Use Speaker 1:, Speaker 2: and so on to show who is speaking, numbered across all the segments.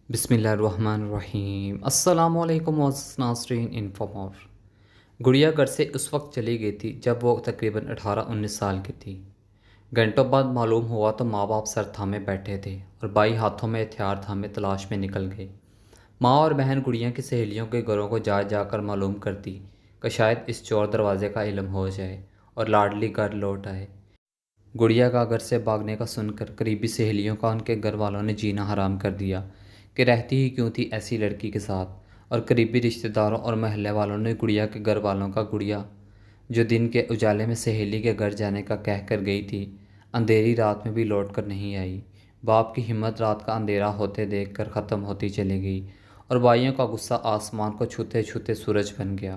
Speaker 1: بسم اللہ الرحمن الرحیم۔ السلام علیکم معزز ناظرین، انفومور۔ گڑیا گھر سے اس وقت چلی گئی تھی جب وہ تقریباً 18-19 سال کی تھی۔ گھنٹوں بعد معلوم ہوا تو ماں باپ سر تھامے بیٹھے تھے اور بھائی ہاتھوں میں ہتھیار تھامے تلاش میں نکل گئے۔ ماں اور بہن گڑیا کی سہیلیوں کے گھروں کو جا جا کر معلوم کرتی کہ شاید اس چور دروازے کا علم ہو جائے اور لاڈلی گھر لوٹ آئے۔ گڑیا کا گھر سے بھاگنے کا سن کر قریبی سہیلیوں کا ان کے گھر والوں نے جینا حرام کر دیا کہ رہتی ہی کیوں تھی ایسی لڑکی کے ساتھ، اور قریبی رشتہ داروں اور محلے والوں نے گڑیا کے گھر والوں کا گڑیا جو دن کے اجالے میں سہیلی کے گھر جانے کا کہہ کر گئی تھی، اندھیری رات میں بھی لوٹ کر نہیں آئی۔ باپ کی ہمت رات کا اندھیرا ہوتے دیکھ کر ختم ہوتی چلی گئی اور بھائیوں کا غصہ آسمان کو چھوتے چھوتے سورج بن گیا۔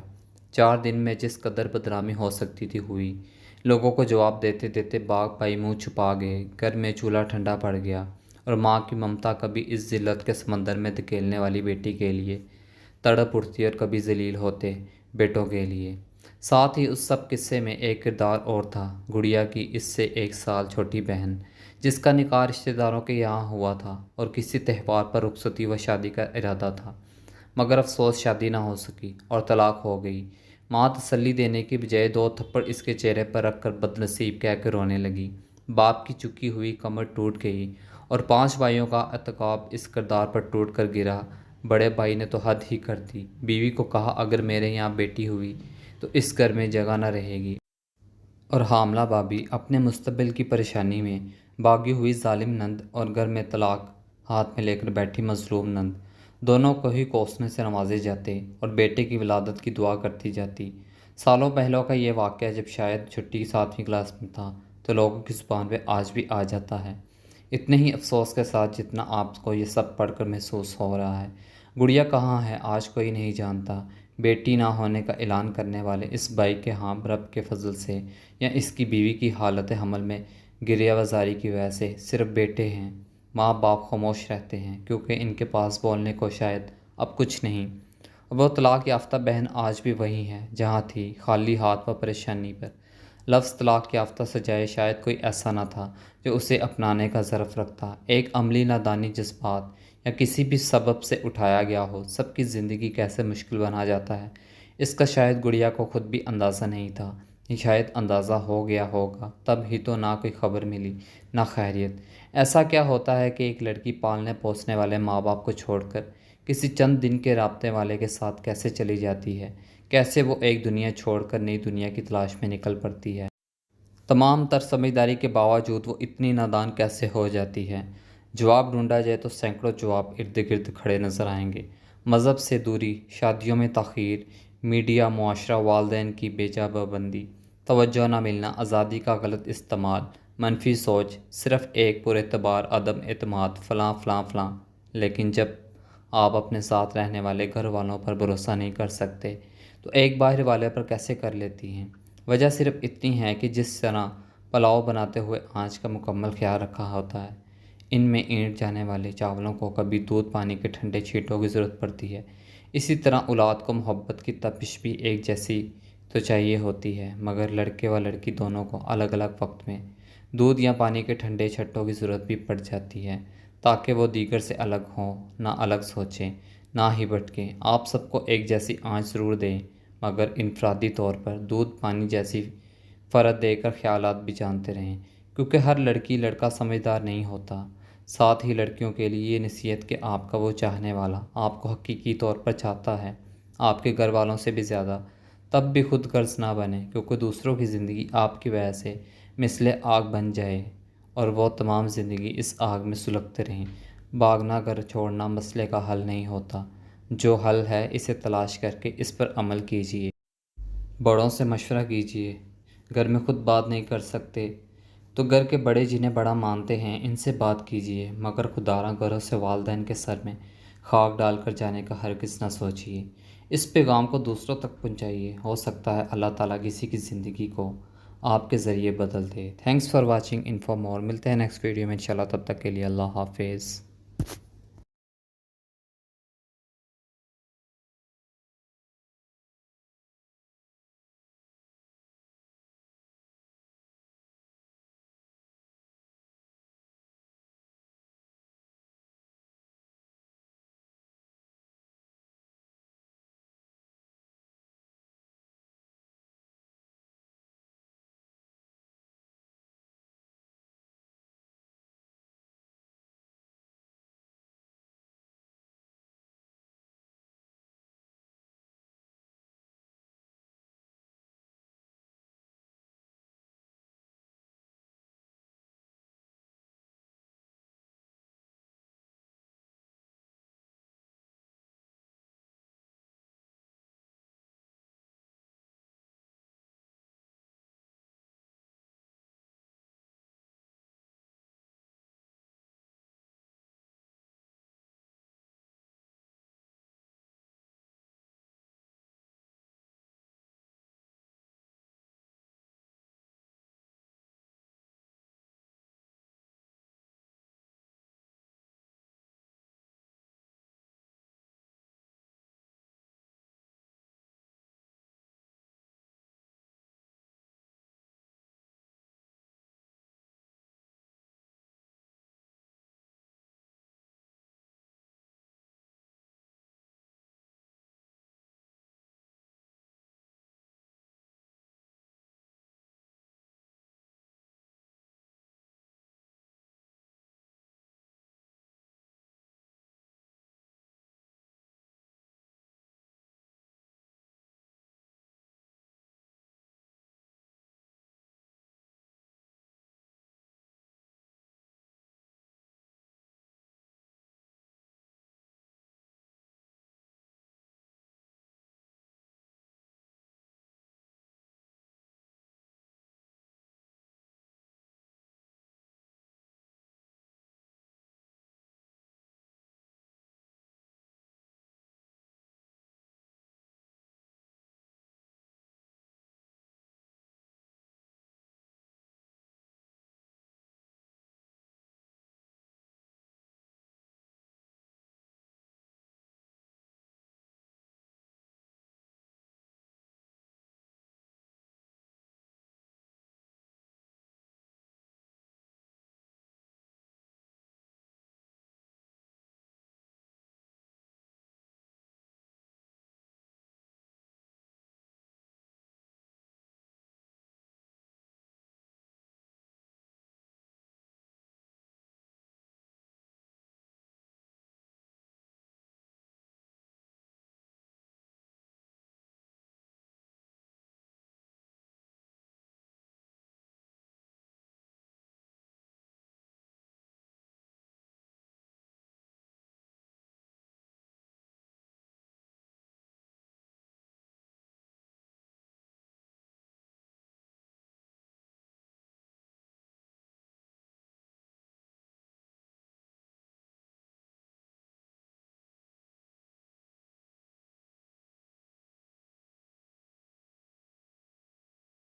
Speaker 1: 4 دن میں جس قدر بدنامی ہو سکتی تھی ہوئی۔ لوگوں کو جواب دیتے دیتے باپ بھائی منہ چھپا گئے، گھر میں چولہا ٹھنڈا پڑ گیا اور ماں کی ممتا کبھی اس ذلت کے سمندر میں دھکیلنے والی بیٹی کے لیے تڑپ اٹھتی اور کبھی ذلیل ہوتے بیٹوں کے لیے۔ ساتھ ہی اس سب قصے میں ایک کردار اور تھا، گڑیا کی اس سے 1 سال چھوٹی بہن، جس کا نکاح رشتہ داروں کے یہاں ہوا تھا اور کسی تہوار پر رخصتی و شادی کا ارادہ تھا، مگر افسوس شادی نہ ہو سکی اور طلاق ہو گئی۔ ماں تسلی دینے کی بجائے 2 تھپڑ اس کے چہرے پر رکھ کر بد نصیب کہہ کے رونے لگی۔ باپ کی چکی ہوئی کمر ٹوٹ گئی اور 5 بھائیوں کا اعتقاد اس کردار پر ٹوٹ کر گرا۔ بڑے بھائی نے تو حد ہی کر دی، بیوی کو کہا اگر میرے یہاں بیٹی ہوئی تو اس گھر میں جگہ نہ رہے گی، اور حاملہ بھابھی اپنے مستقبل کی پریشانی میں بھاگی ہوئی ظالم نند اور گھر میں طلاق ہاتھ میں لے کر بیٹھی مظلوم نند، دونوں کو ہی کوسنے سے نوازے جاتے اور بیٹے کی ولادت کی دعا کرتی جاتی۔ سالوں پہلوں کا یہ واقعہ جب شاید چھٹی 7ویں کلاس میں تھا تو لوگوں کی زبان پہ آج بھی آ جاتا ہے، اتنے ہی افسوس کے ساتھ جتنا آپ کو یہ سب پڑھ کر محسوس ہو رہا ہے۔ گڑیا کہاں ہے آج کوئی نہیں جانتا۔ بیٹی نہ ہونے کا اعلان کرنے والے اس بھائی کے ہاں رب کے فضل سے یا اس کی بیوی کی حالت حمل میں گریہ وزاری کی وجہ سے صرف بیٹے ہیں۔ ماں باپ خاموش رہتے ہیں کیونکہ ان کے پاس بولنے کو شاید اب کچھ نہیں۔ وہ طلاق یافتہ بہن آج بھی وہی ہے جہاں تھی، خالی ہاتھ و پریشانی پر۔ لفظ طلاق یافتہ سجائے شاید کوئی ایسا نہ تھا جو اسے اپنانے کا ظرف رکھتا، ایک عملی نادانی جذبات یا کسی بھی سبب سے اٹھایا گیا ہو۔ سب کی زندگی کیسے مشکل بنا جاتا ہے اس کا شاید گڑیا کو خود بھی اندازہ نہیں تھا، شاید اندازہ ہو گیا ہوگا تب ہی تو نہ کوئی خبر ملی نہ خیریت۔ ایسا کیا ہوتا ہے کہ ایک لڑکی پالنے پوسنے والے ماں باپ کو چھوڑ کر کسی چند دن کے رابطے والے کے ساتھ کیسے چلی جاتی ہے، کیسے وہ ایک دنیا چھوڑ کر نئی دنیا کی تلاش میں نکل پڑتی ہے۔ تمام تر سمجھداری کے باوجود وہ اتنی نادان کیسے ہو جاتی ہے؟ جواب ڈھونڈا جائے تو سینکڑوں جواب ارد گرد کھڑے نظر آئیں گے۔ مذہب سے دوری، شادیوں میں تاخیر، میڈیا، معاشرہ، والدین کی بے جا پابندی، توجہ نہ ملنا، آزادی کا غلط استعمال، منفی سوچ، صرف ایک پر اعتبار عدم اعتماد، فلاں فلاں فلاں۔ لیکن جب آپ اپنے ساتھ رہنے والے گھر والوں پر بھروسہ نہیں کر سکتے تو ایک باہر والے پر کیسے کر لیتی ہیں؟ وجہ صرف اتنی ہے کہ جس طرح پلاؤ بناتے ہوئے آنچ کا مکمل خیال رکھا ہوتا ہے، ان میں اینٹ جانے والے چاولوں کو کبھی دودھ پانی کے ٹھنڈے چھینٹوں کی ضرورت پڑتی ہے۔ اسی طرح اولاد کو محبت کی تپش بھی ایک جیسی تو چاہیے ہوتی ہے، مگر لڑکے و لڑکی دونوں کو الگ الگ وقت میں دودھ یا پانی کے ٹھنڈے چھٹوں کی ضرورت بھی پڑ جاتی ہے تاکہ وہ دیگر سے الگ ہوں، نہ الگ سوچیں، نہ ہی بھٹکیں۔ آپ سب کو ایک جیسی آنچ ضرور دیں، مگر انفرادی طور پر دودھ پانی جیسی فرد دے کر خیالات بھی جانتے رہیں، کیونکہ ہر لڑکی لڑکا سمجھدار نہیں ہوتا۔ ساتھ ہی لڑکیوں کے لیے یہ نصیحت کہ آپ کا وہ چاہنے والا آپ کو حقیقی طور پر چاہتا ہے، آپ کے گھر والوں سے بھی زیادہ، تب بھی خود غرض نہ بنے، کیونکہ دوسروں کی زندگی آپ کی وجہ سے مثل آگ بن جائے اور وہ تمام زندگی اس آگ میں سلگتے رہیں۔ بھاگنا گھر چھوڑنا مسئلے کا حل نہیں ہوتا، جو حل ہے اسے تلاش کر کے اس پر عمل کیجیے۔ بڑوں سے مشورہ کیجیے۔ گھر میں خود بات نہیں کر سکتے تو گھر کے بڑے جنہیں بڑا مانتے ہیں ان سے بات کیجیے، مگر خودارہ گھروں سے والدین کے سر میں خاک ڈال کر جانے کا ہرگز نہ سوچیے۔ اس پیغام کو دوسروں تک پہنچائیے، ہو سکتا ہے اللہ تعالیٰ کسی کی زندگی کو آپ کے ذریعے بدل دے۔ تھینکس فار واچنگ انفو مور۔ ملتے ہیں نیکسٹ ویڈیو میں انشاءاللہ، تب تک کے لیے اللہ حافظ۔